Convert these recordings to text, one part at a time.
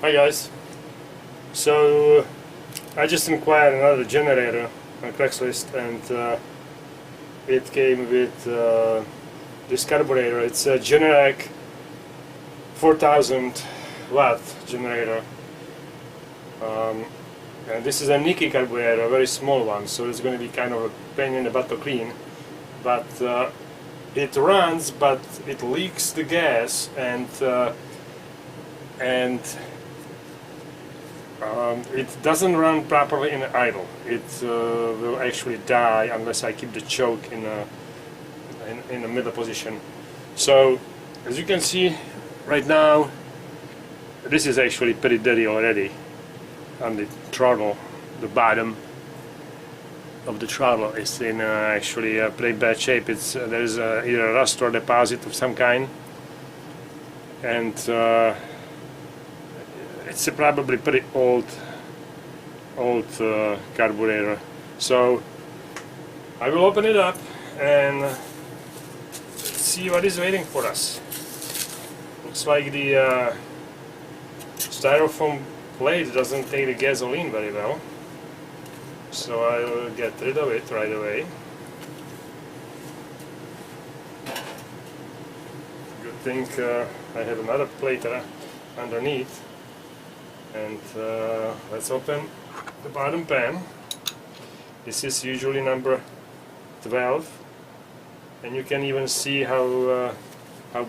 Hi guys. So I just inquired another generator on Craigslist, and it came with this carburetor. It's a Generac 4000 watt generator, and this is a Nikki carburetor, a very small one, so it's going to be kind of a pain in the butt to clean. But it runs, but it leaks the gas, and it doesn't run properly in idle. It will actually die unless I keep the choke in the middle position. So as you can see right now, this is actually pretty dirty already on the throttle. The bottom of the throttle is in actually a pretty bad shape. It's there's either a rust or deposit of some kind, and it's probably pretty old carburetor. So I will open it up and see what is waiting for us. Looks like the styrofoam plate doesn't take the gasoline very well, so I will get rid of it right away. Good thing I have another plate underneath. And let's open the bottom pan. This is usually number 12, and you can even see how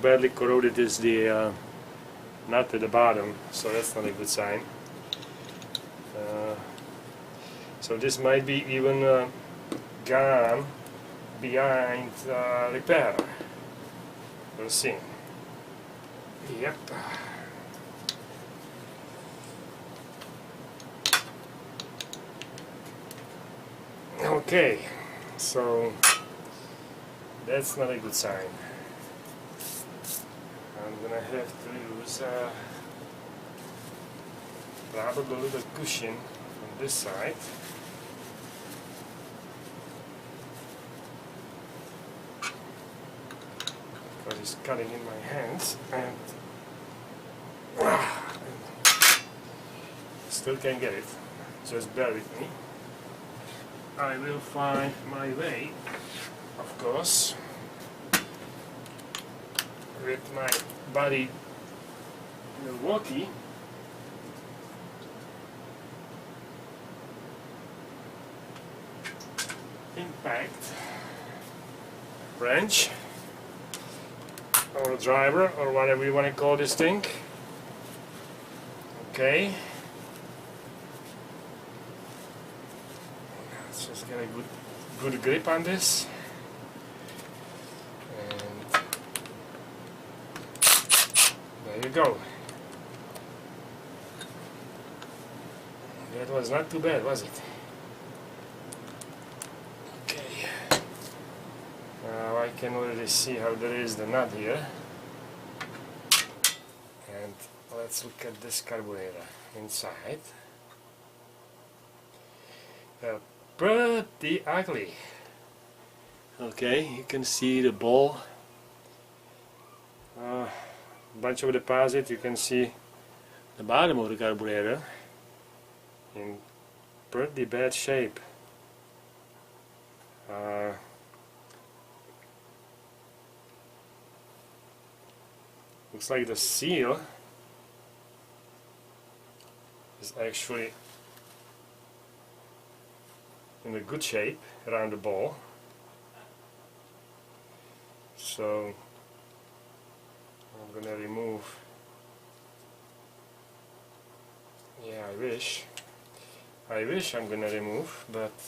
badly corroded is the nut at the bottom, so that's not a good sign. So this might be even gone behind repair. We'll see. Yep. Okay, so that's not a good sign. I'm gonna have to use probably a little cushion from this side. Because it's cutting in my hands, and still can't get it. Just bear with me. I will find my way, of course, with my buddy Milwaukee. Impact wrench, or driver, or whatever you want to call this thing. Okay. Let's just get a good grip on this, and there you go. That was not too bad, was it? Okay. Now I can already see how there is the nut here, and let's look at this carburetor inside. Pretty ugly. Okay, you can see the ball, bunch of deposit. You can see the bottom of the carburetor in pretty bad shape. Looks like the seal is actually in a good shape around the ball. So I'm gonna remove. Yeah, I wish I'm gonna remove, but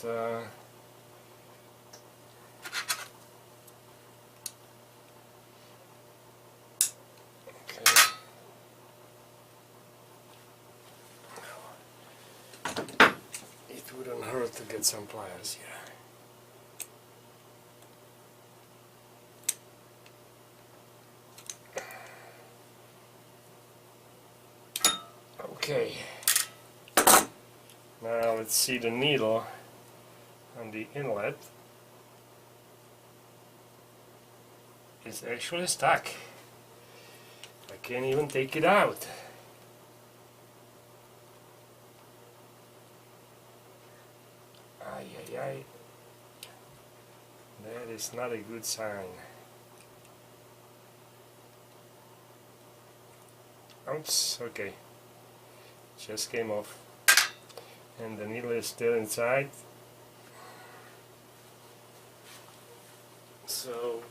okay. It wouldn't hurt to get some pliers here. Okay, now let's see the needle on the inlet. It's actually stuck. I can't even take it out. ay, ay. That is not a good sign. Oops, okay. Just came off. And the needle is still inside. So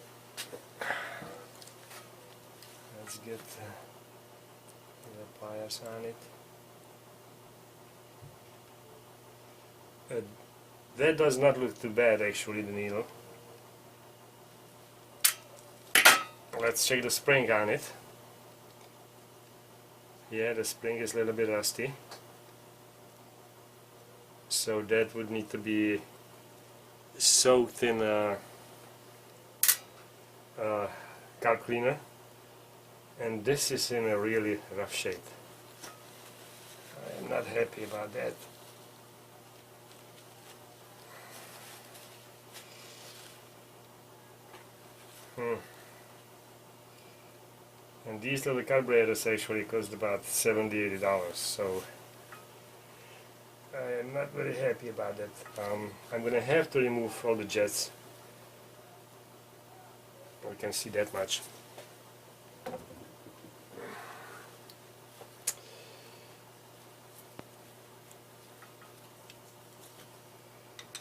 let's get the pliers on it. That does not look too bad actually, the needle. Let's check the spring on it. Yeah, the spring is a little bit rusty. So that would need to be soaked in car cleaner. And this is in a really rough shape. I am not happy about that. And these little carburetors actually cost about $70–80, so I am not very happy about that. I'm gonna have to remove all the jets. We can see that much.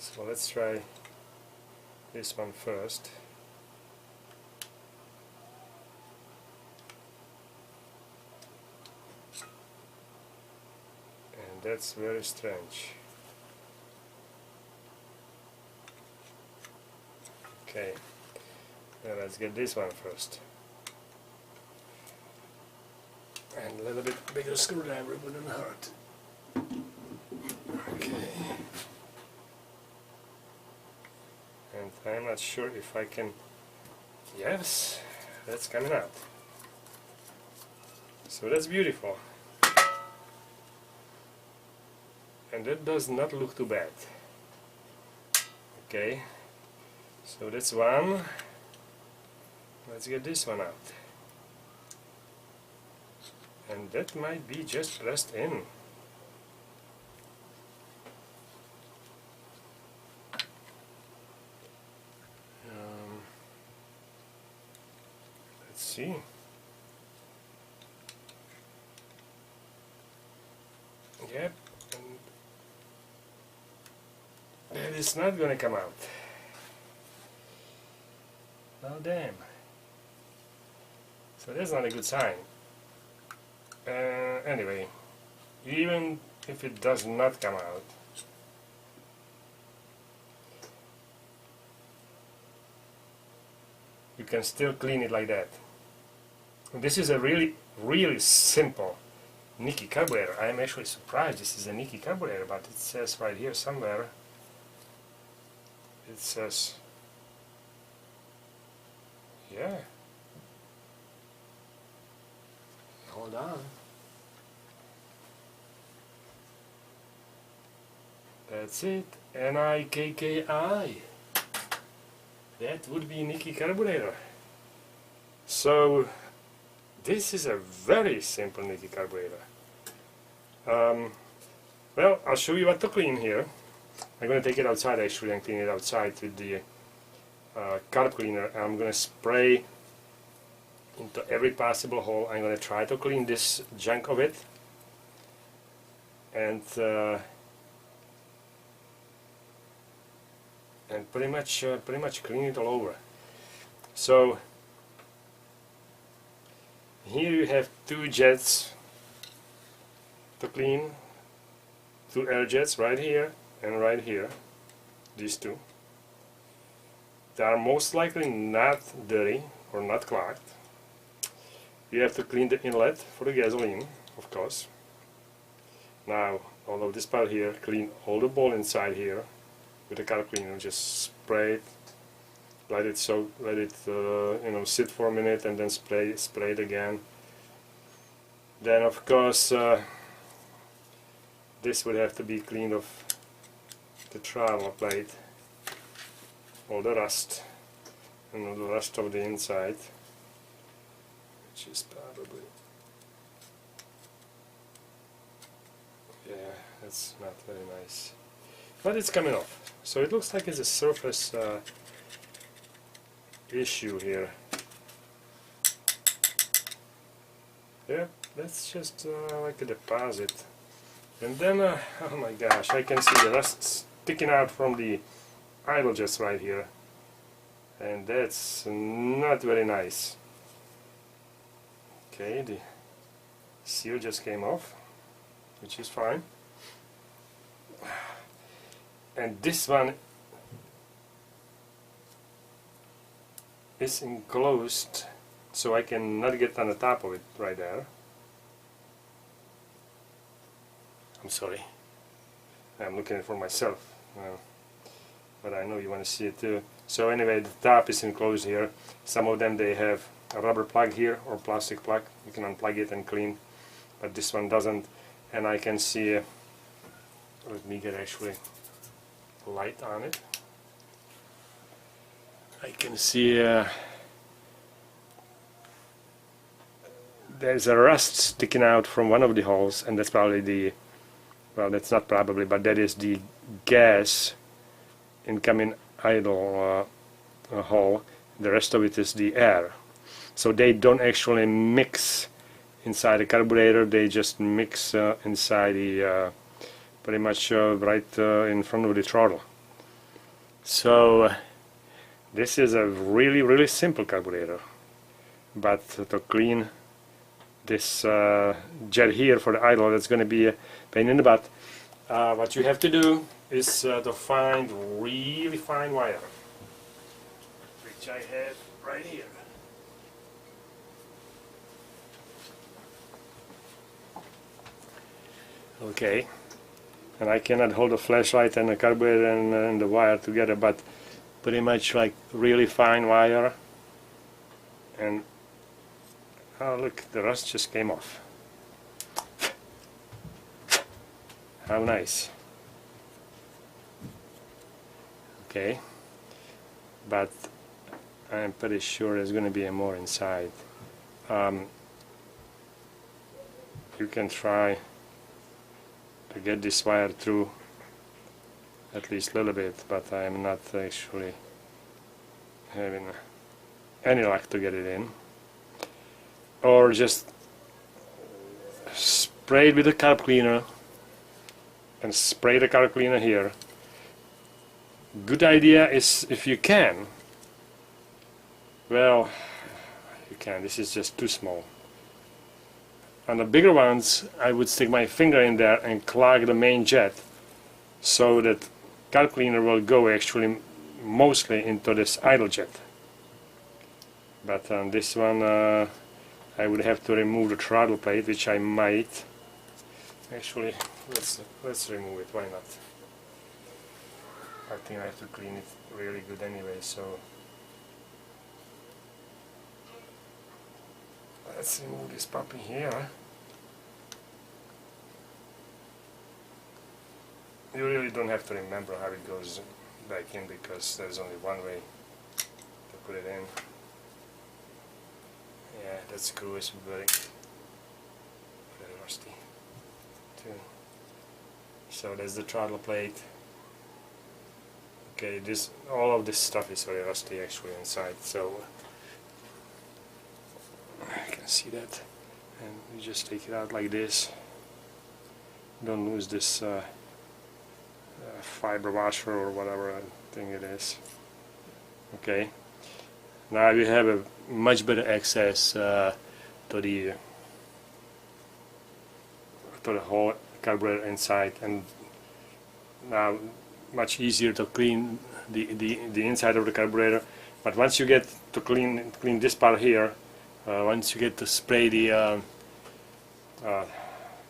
So let's try this one first. And that's very strange. Okay, now let's get this one first. And a little bit bigger screwdriver wouldn't hurt. Okay. And I'm not sure if I can... Yes, that's coming out. So that's beautiful. And that does not look too bad. Okay, so that's one. Let's get this one out. And that might be just pressed in. Let's see. Yep. And that is not going to come out. Oh damn. So that's not a good sign. Anyway, even if it does not come out, you can still clean it like that. This is a really simple Nikki carburetor. I am actually surprised this is a Nikki carburetor, but it says right here somewhere, it says, yeah. Hold on. That's it. Nikki. That would be Nikki carburetor. So this is a very simple Nikki carburetor. Well, I'll show you what to clean here. I'm going to take it outside actually and clean it outside with the carb cleaner. I'm going to spray into every possible hole. I'm going to try to clean this junk of it, and pretty much clean it all over. So here you have two jets to clean, two air jets right here and right here, these two. They are most likely not dirty or not clogged. You have to clean the inlet for the gasoline, of course. Now, all of this part here, clean all the ball inside here with the carb cleaner. Just spray it, let it soak, let it sit for a minute, and then spray it again. Then, of course, this would have to be cleaned off the travel plate, all the rust, and the rest of the inside, which is probably, yeah, that's not very nice. but it's coming off. So it looks like it's a surface issue here. Yeah, that's just like a deposit. And then, oh my gosh, I can see the rust sticking out from the idle just right here. And that's not very nice. Okay, the seal just came off, which is fine. And this one is enclosed, so I cannot get on the top of it right there. I'm sorry, I'm looking for myself, but I know you want to see it too. So anyway, the top is enclosed here. Some of them, they have a rubber plug here or plastic plug. You can unplug it and clean, but this one doesn't. And I can see, let me get actually light on it. I can see there's a rust sticking out from one of the holes, and that's probably the, well, that's not probably, but that is the gas incoming idle hole. The rest of it is the air. So they don't actually mix inside the carburetor, they just mix inside the pretty much right in front of the throttle. So this is a really simple carburetor, but to clean this jet here for the idle, that's going to be a pain in the butt. What you have to do is to find really fine wire, which I have right here. Okay, and I cannot hold a flashlight and a carburetor and the wire together, but pretty much like really fine wire. And oh look, the rust just came off. How nice. Okay, but I'm pretty sure there's going to be more inside. You can try to get this wire through at least a little bit, but I'm not actually having any luck to get it in. Or just spray it with a carb cleaner and spray the carb cleaner here. Good idea is, if you can, well, you can, this is just too small. On the bigger ones, I would stick my finger in there and clog the main jet, so that carb cleaner will go actually mostly into this idle jet. But on this one, I would have to remove the throttle plate, which I might. Actually, let's remove it. Why not? I think I have to clean it really good anyway. So let's remove this puppy here. You really don't have to remember how it goes back in, because there's only one way to put it in. Yeah, that screw is very rusty too. So there's the throttle plate. Okay, all of this stuff is very rusty actually inside, so I can see that. And you just take it out like this. Don't lose this fiber washer or whatever I think it is. Okay, now you have a much better access to the whole carburetor inside, and now much easier to clean the inside of the carburetor. But once you get to clean this part here, once you get to spray the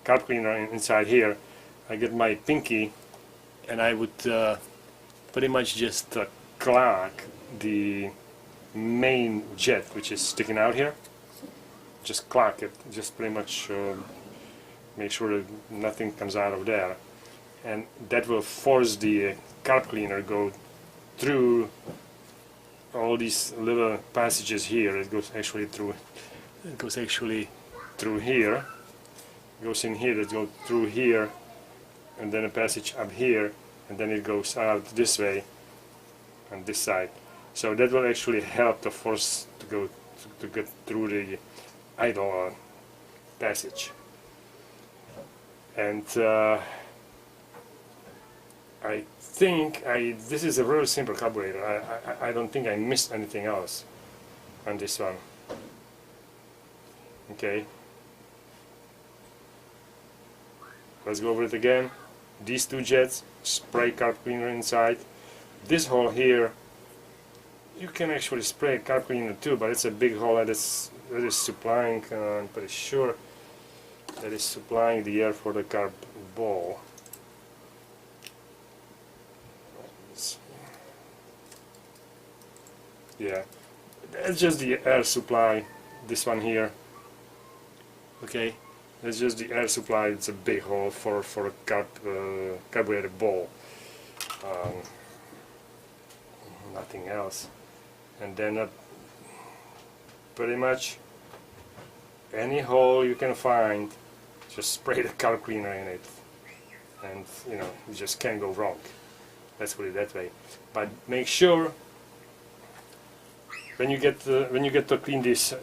carb cleaner inside here, I get my pinky and I would pretty much just clog the main jet, which is sticking out here. Just clog it, just pretty much make sure that nothing comes out of there, and that will force the carb cleaner go through all these little passages here. It goes actually through here, goes in here, it goes through here, and then a passage up here, and then it goes out this way on this side. So that will actually help the force to go to get through the idle passage. And I think this is a very simple carburetor. I don't think I missed anything else on this one. Okay, let's go over it again. These two jets, spray carb cleaner inside. This hole here, you can actually spray carb cleaner too, but it's a big hole that is supplying, I'm pretty sure, that is supplying the air for the carb ball. Yeah, that's just the air supply, this one here. Okay, that's just the air supply. It's a big hole for a carburetor ball. Nothing else. And then pretty much any hole you can find, just spray the carb cleaner in it, and you know, you just can't go wrong. Let's put it that way. But make sure when you get to clean these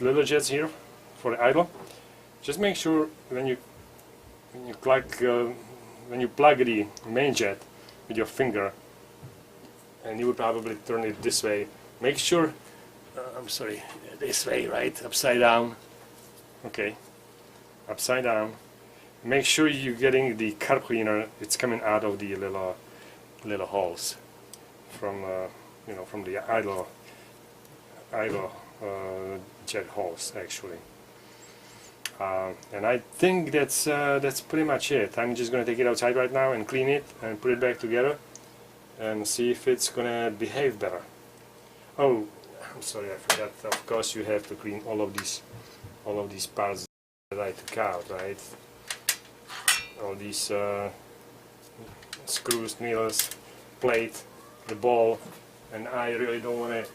little jets here for the idle, just make sure when you plug the main jet with your finger, and you will probably turn it this way. Make sure, I'm sorry, this way, right? Upside down. Okay, upside down. Make sure you're getting the carb cleaner. It's coming out of the little holes from you know, from the idle jet holes actually. And I think that's pretty much it. I'm just gonna take it outside right now and clean it and put it back together and see if it's gonna behave better. Oh, I'm sorry, I forgot. Of course, you have to clean all of these parts that I took out, right? All these screws, needles, plate, the ball, and I really don't want to,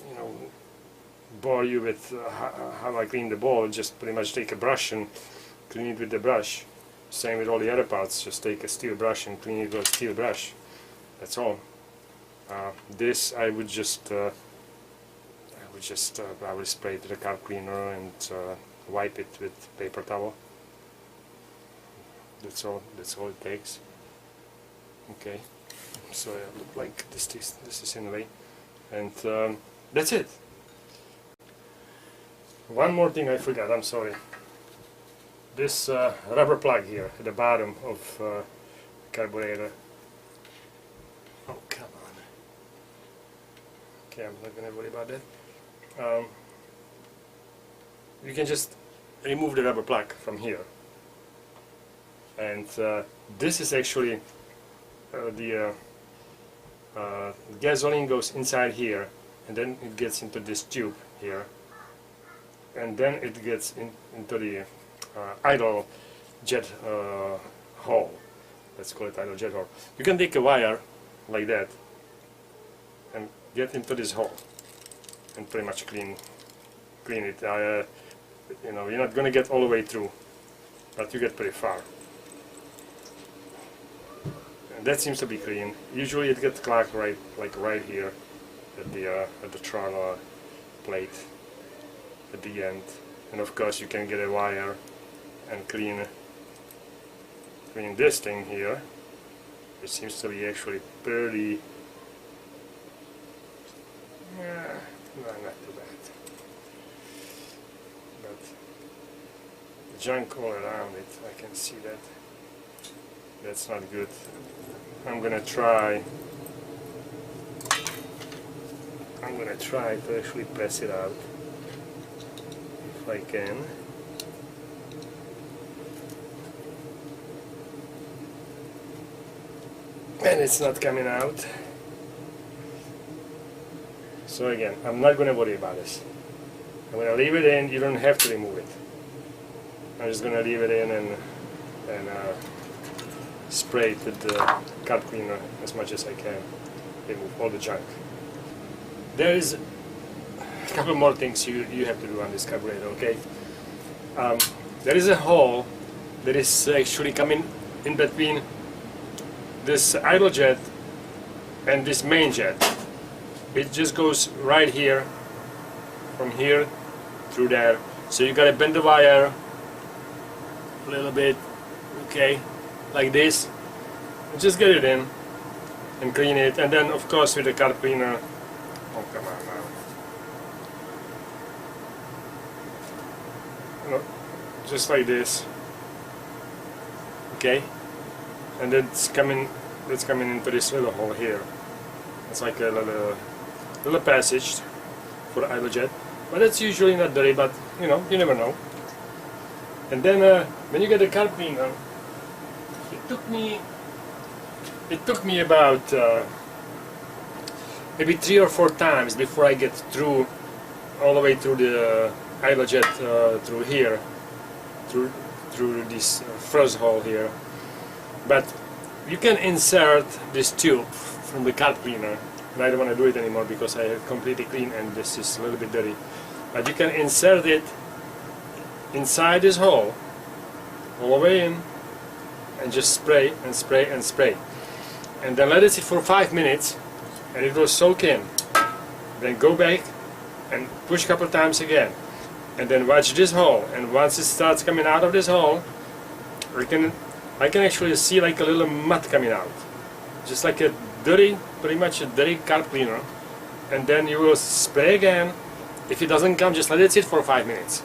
you know, bore you with how I clean the ball. Just pretty much take a brush and clean it with the brush. Same with all the other parts. Just take a steel brush and clean it with a steel brush. That's all. This I would just probably spray it with a carb cleaner and wipe it with paper towel. That's all it takes. Okay. So I look like this is in the way, and that's it. One more thing I forgot. I'm sorry. This rubber plug here at the bottom of the carburetor. Oh, come on. Okay, I'm not gonna worry about that. You can just remove the rubber plug from here, and this is actually the gasoline goes inside here, and then it gets into this tube here, and then it gets into the idle jet hole. Let's call it idle jet hole. You can take a wire like that and get into this hole and pretty much clean it. You know, you're not gonna get all the way through, but you get pretty far. And that seems to be clean. Usually it gets clogged right here at the throttle plate at the end. And of course you can get a wire and clean this thing here. It seems to be actually pretty, not too bad, but junk all around it. I can see that. That's not good. I'm gonna try to actually press it out if I can. And it's not coming out. So again, I'm not going to worry about this. I'm going to leave it in. You don't have to remove it. I'm just going to leave it in and spray it with the carb cleaner as much as I can. Remove all the junk. There is a couple more things you have to do on this carburetor, okay? There is a hole that is actually coming in between this idle jet and this main jet, it just goes right here, from here through there. So you gotta bend the wire a little bit, okay, like this. Just get it in and clean it, and then of course with the carb cleaner. Oh, come on now. No, just like this. Okay, and it's coming into this little hole here. It's like a little passage for the idle jet, but it's usually not dirty, but you know, you never know. And then when you get the carb cleaner, it took me about maybe 3 or 4 times before I get through all the way through the idle jet through here, through this first hole here. But you can insert this tube from the carb cleaner, and I don't want to do it anymore because I have completely clean and this is a little bit dirty. But you can insert it inside this hole, all the way in, and just spray and spray and spray. And then let it sit for 5 minutes and it will soak in. Then go back and push a couple times again. And then watch this hole, and once it starts coming out of this hole, I can actually see like a little mud coming out. Just like a dirty, pretty much a dirty carb cleaner. And then you will spray again. If it doesn't come, just let it sit for 5 minutes.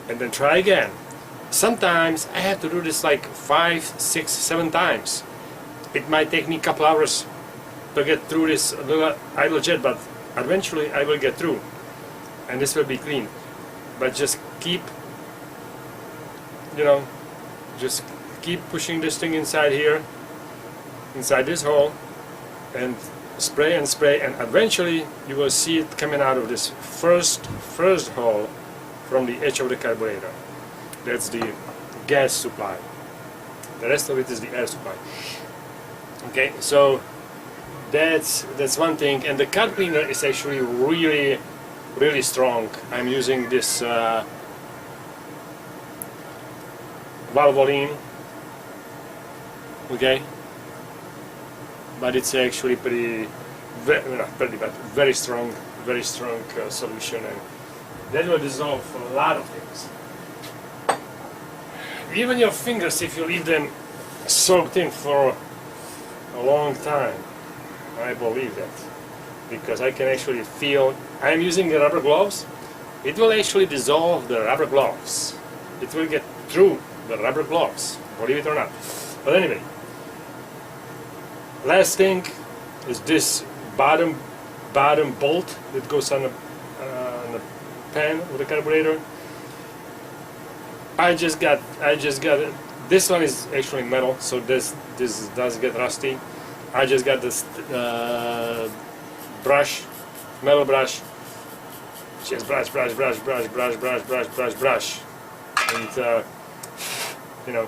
And then try again. Sometimes I have to do this like 5, 6, 7 times. It might take me a couple hours to get through this little idle jet, but eventually I will get through. And this will be clean. But just keep, you know, just keep pushing this thing inside here, inside this hole, and spray, and eventually you will see it coming out of this first hole from the edge of the carburetor. That's the gas supply. The rest of it is the air supply. Okay, so that's one thing, and the carb cleaner is actually really strong. I'm using this Valvoline, okay, but it's actually very strong solution, and that will dissolve a lot of things. Even your fingers, if you leave them soaked in for a long time. I believe that, because I can actually feel. I am using the rubber gloves. It will actually dissolve the rubber gloves. It will get through the rubber gloves, believe it or not. But anyway, last thing is this bottom bolt that goes on the pan of the carburetor. I just got it. This one is actually metal, so this does get rusty. I just got this brush, metal brush. Just brush, and you know,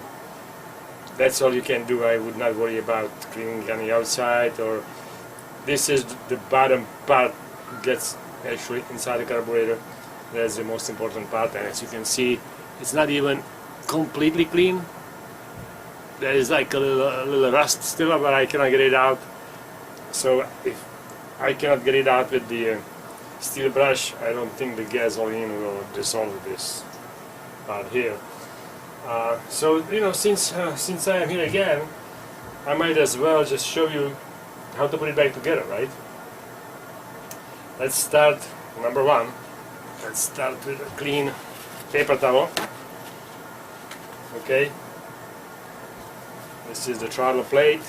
that's all you can do. I would not worry about cleaning on the outside, or this is the bottom part gets actually inside the carburetor. That's the most important part, and as you can see, it's not even completely clean. There is like a little rust still, but I cannot get it out. So if I cannot get it out with the steel brush, I don't think the gasoline will dissolve this part here. So you know, since I am here again, I might as well just show you how to put it back together, right? Let's start number one. Let's start with a clean paper towel. Okay. This is the throttle plate.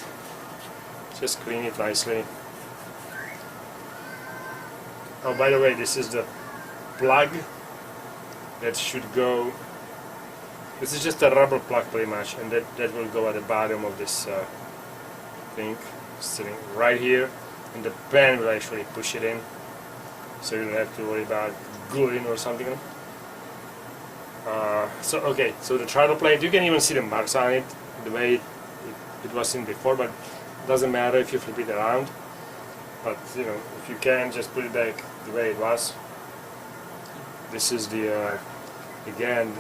Just clean it nicely. Oh, by the way, this is the plug that should go. This is just a rubber plug pretty much, and that will go at the bottom of this thing, sitting right here, and the pen will actually push it in, so you don't have to worry about gluing or something. So the throttle plate, you can even see the marks on it, the way it was in before, but it doesn't matter if you flip it around. But you know, if you can, just put it back the way it was. This is the again,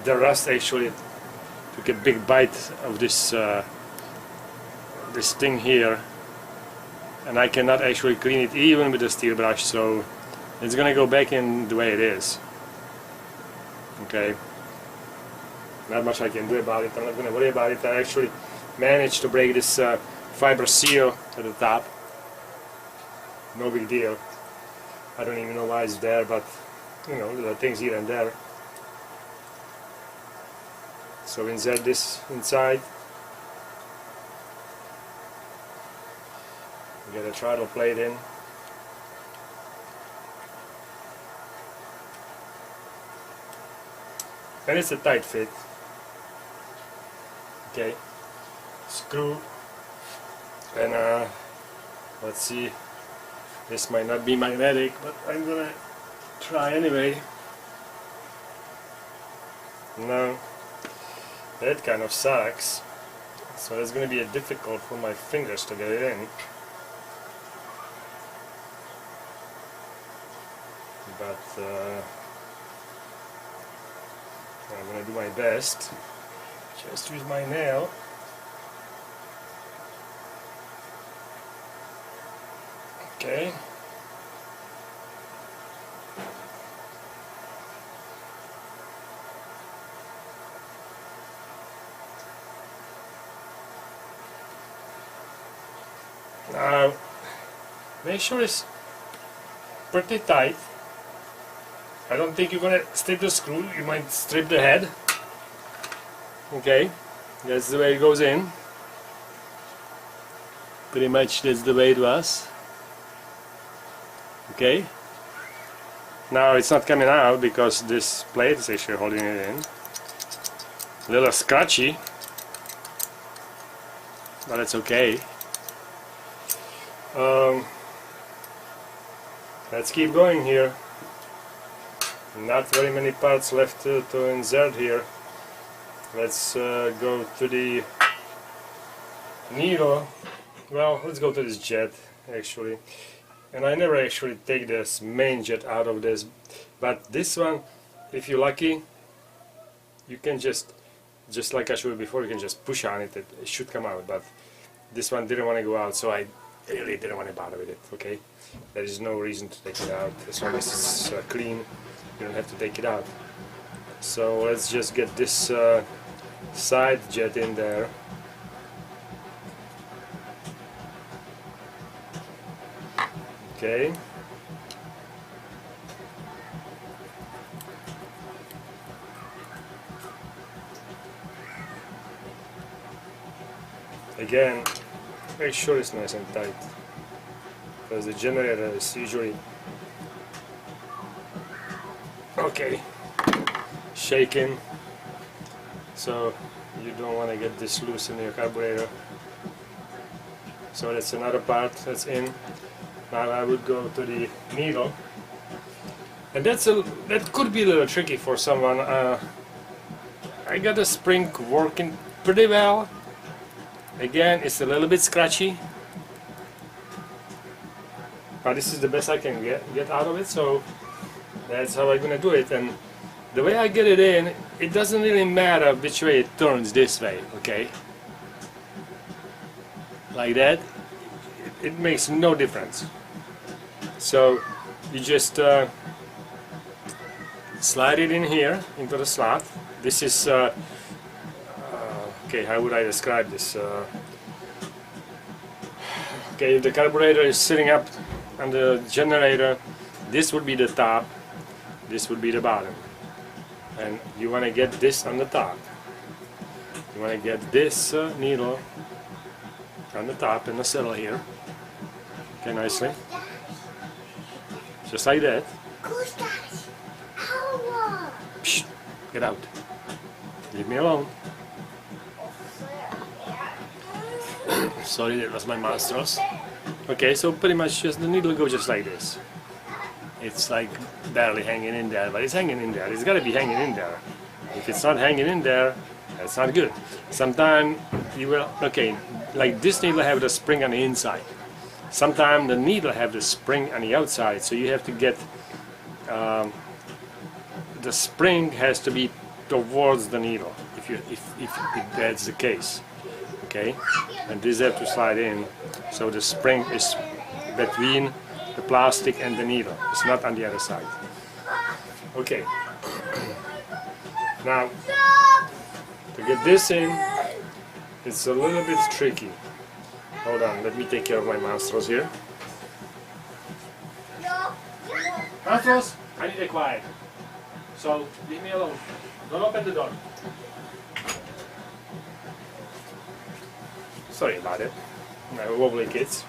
the rust actually, took a big bite of this this thing here, and I cannot actually clean it even with a steel brush, so it's gonna go back in the way it is. Okay, not much I can do about it. I'm not gonna worry about it. I actually managed to break this fiber seal at the top. No big deal. I don't even know why it's there, but you know, little things here and there. So insert this inside. Get a throttle plate in. And it's a tight fit. Okay. Screw. And let's see. This might not be magnetic, but I'm gonna try anyway. No. That kind of sucks. So it's gonna be difficult for my fingers to get it in. But I'm gonna do my best. Just use my nail. Okay. Now, make sure it's pretty tight. I don't think you're gonna strip the screw, you might strip the head. Okay, that's the way it goes in. Pretty much that's the way it was. Okay. Now it's not coming out because this plate is actually holding it in. A little scratchy, but it's okay. Let's keep going here. Not very many parts left to insert here. Let's go to the needle. Well, let's go to this jet actually. And I never actually take this main jet out of this, but this one, if you're lucky, you can just like I showed before, you can just push on it, it should come out. But this one didn't want to go out, so I really didn't want to bother with it. Okay, there is no reason to take it out. As long as it's clean, you don't have to take it out. So let's just get this side jet in there. Okay. Again, make sure it's nice and tight, because the generator is usually shaking, so you don't want to get this loose in your carburetor. So that's another part that's in. Now I would go to the needle, and that could be a little tricky for someone. I got the spring working pretty well. Again, it's a little bit scratchy, but this is the best I can get out of it, so that's how I'm gonna do it. And the way I get it in, it doesn't really matter which way it turns this way, okay? Like that, it makes no difference. So you just slide it in here into the slot. This is okay, how would I describe this? Okay, if the carburetor is sitting up on the generator, this would be the top, this would be the bottom, and you want to get this on the top. You want to get this needle on the top in the saddle here. Okay, nicely. Just like that. Psst, get out. Leave me alone. Sorry, that was my monstrous. Okay, so pretty much just the needle goes just like this. It's like barely hanging in there, but it's hanging in there. It's got to be hanging in there. If it's not hanging in there, that's not good. Sometimes you will, okay, like this needle have the spring on the inside. Sometimes the needle have the spring on the outside, so you have to get the spring has to be towards the needle, if that's the case. Okay, and this have to slide in, so the spring is between the plastic and the needle. It's not on the other side. Okay. Now, to get this in, it's a little bit tricky. Hold on, let me take care of my monsters here. Monsters, I need a quiet. So, leave me alone. Don't open the door. Sorry about it. My wobbly kids.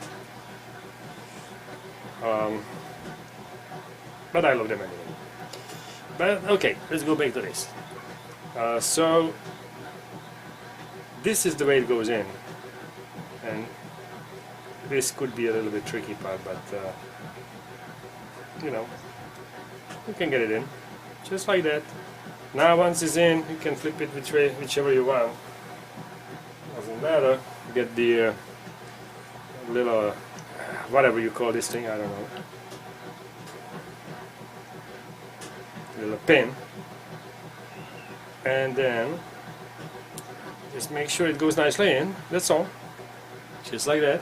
But I love them anyway. But okay, let's go back to this. So this is the way it goes in, and this could be a little bit tricky part, but you know, you can get it in just like that. Now once it's in, you can flip it whichever you want. Doesn't matter. Get the little whatever you call this thing, I don't know, little pin, and then just make sure it goes nicely in. That's all, just like that.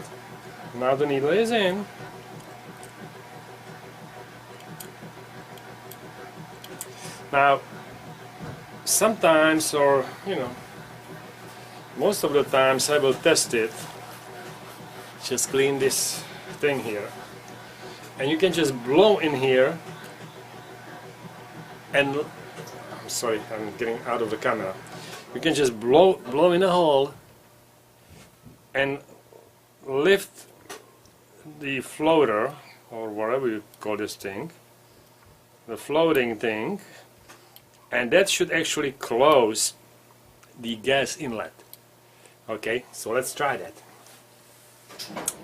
Now the needle is in. Now sometimes, or you know, most of the times I will test it. Just clean this thing here, and you can just blow in here, and I'm sorry, I'm getting out of the camera. You can just blow in a hole and lift the floater, or whatever you call this thing, the floating thing, and that should actually close the gas inlet. Okay, so let's try that.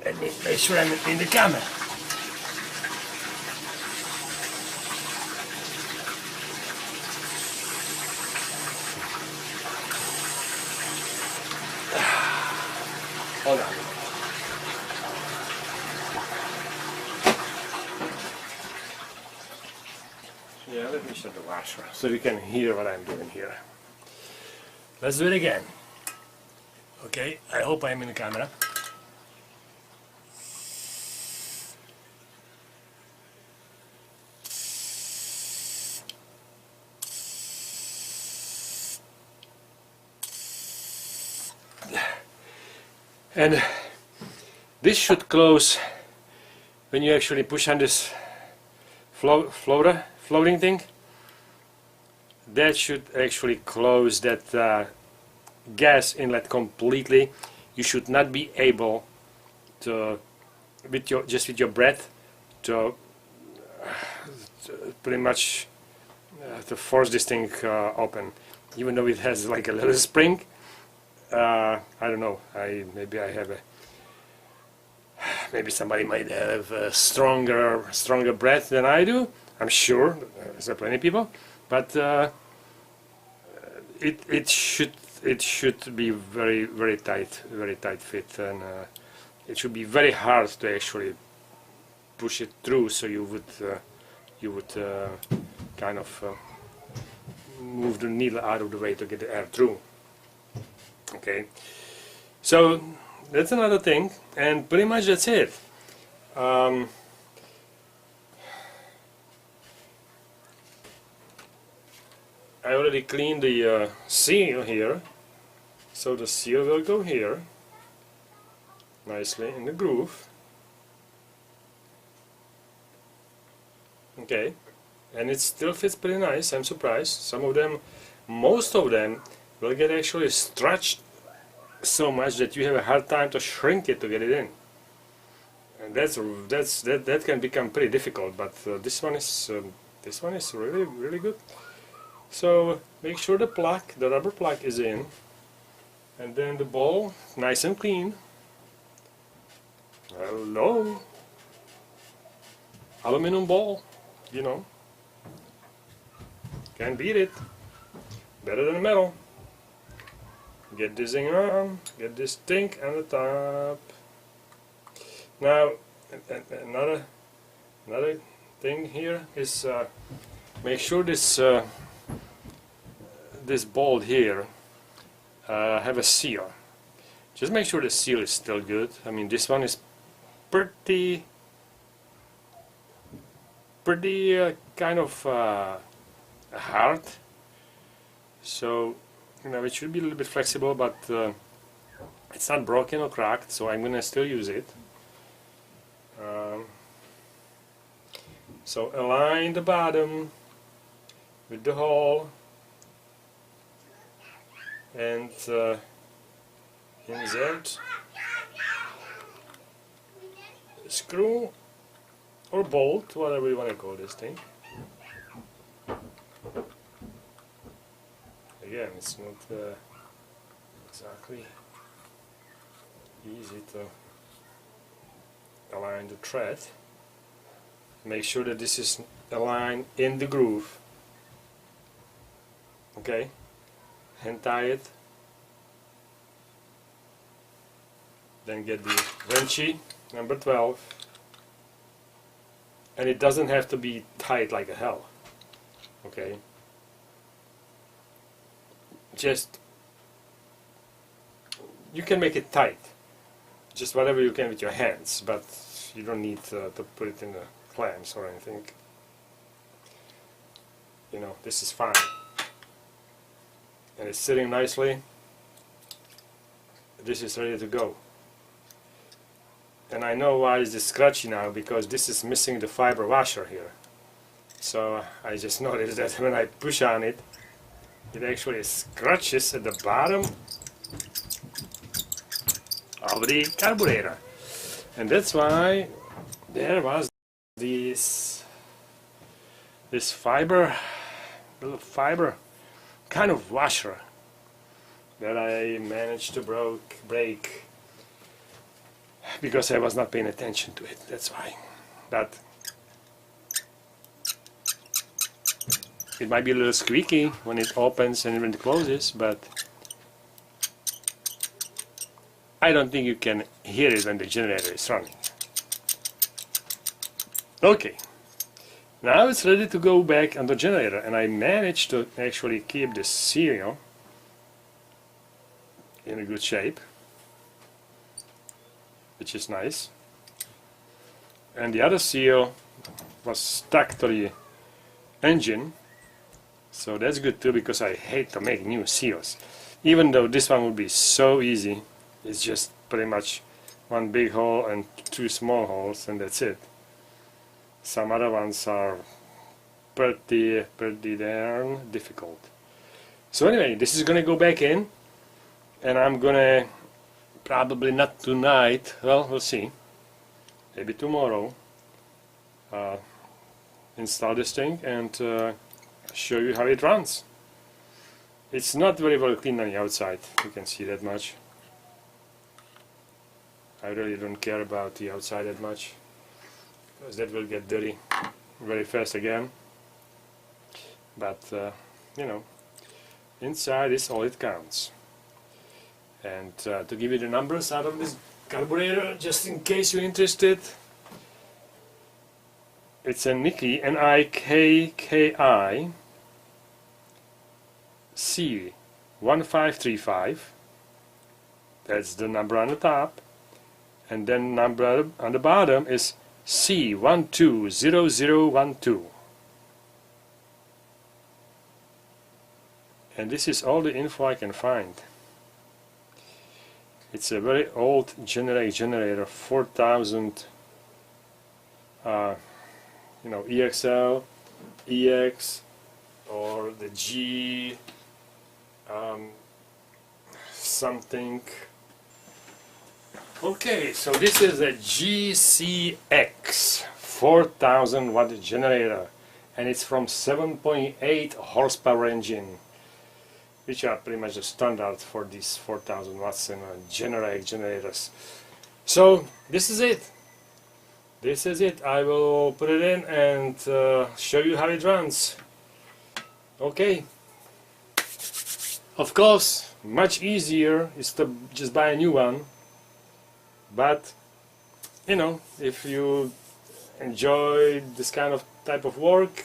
Let me make sure I'm in the camera. Hold on. Yeah, let me shut the washer so you can hear what I'm doing here. Let's do it again. Okay, I hope I'm in the camera. And this should close when you actually push on this floating thing. That should actually close that gas inlet completely. You should not be able to, with your breath, to pretty much to force this thing open, even though it has like a little spring. I don't know. Maybe I have maybe somebody might have a stronger breath than I do. I'm sure there's plenty of people, but it should be very tight fit, and it should be very hard to actually push it through. So you would kind of move the needle out of the way to get the air through. Okay, so that's another thing, and pretty much that's it. I already cleaned the seal here, so the seal will go here nicely in the groove. Okay, and it still fits pretty nice. I'm surprised. Some of them, most of them, will get actually stretched so much that you have a hard time to shrink it to get it in, and that can become pretty difficult. But this one is really good. So make sure the rubber plug is in, and then the ball nice and clean. Hello, aluminum ball, you know, can't beat it. Better than metal. Get this thing on, get this thing on the top. Now, another thing here is make sure this this bolt here have a seal. Just make sure the seal is still good. I mean, this one is pretty kind of hard, so you know it should be a little bit flexible, but it's not broken or cracked, so I'm gonna still use it. So align the bottom with the hole and insert screw or bolt, whatever you want to call this thing. Again, it's not exactly easy to align the thread. Make sure that this is aligned in the groove. Okay, hand tie it. Then get the wrenchy, number 12. And it doesn't have to be tight like a hell. Okay. Just, you can make it tight. Just whatever you can with your hands, but you don't need to put it in the clamps or anything. You know, this is fine. And it's sitting nicely. This is ready to go. And I know why it's scratchy now, because this is missing the fiber washer here. So I just noticed that when I push on it, it actually scratches at the bottom of the carburetor. And that's why there was this little fiber kind of washer that I managed to break because I was not paying attention to it. That's why. But it might be a little squeaky when it opens and when it closes, but I don't think you can hear it when the generator is running. Okay, now it's ready to go back on the generator, and I managed to actually keep the seal in a good shape, which is nice. And the other seal was stuck to the engine, so that's good too, because I hate to make new seals. Even though this one would be so easy, it's just pretty much one big hole and two small holes, and that's it. Some other ones are pretty darn difficult. So anyway, this is gonna go back in, and I'm gonna probably not tonight, well, we'll see, maybe tomorrow, install this thing and show you how it runs. It's not very well clean on the outside, you can see that much. I really don't care about the outside that much, because that will get dirty very fast again. But you know, inside is all it counts. And to give you the numbers out of this carburetor, just in case you're interested, it's a Nikki NIKKI C1535. That's the number on the top, and then number on the bottom is C120012. And this is all the info I can find. It's a very old generator, 4000, you know, EXL, EX, or the G something. Okay, so this is a GCX 4000 watt generator, and it's from 7.8 horsepower engine, which are pretty much the standard for these 4000 watts and generators. So this is it. This is it. I will put it in and show you how it runs. Okay. Of course, much easier is to just buy a new one. But, you know, if you enjoy this kind of type of work,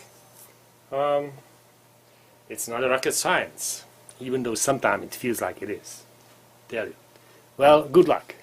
it's not a rocket science. even though sometimes it feels like it is. Tell you. Well, good luck.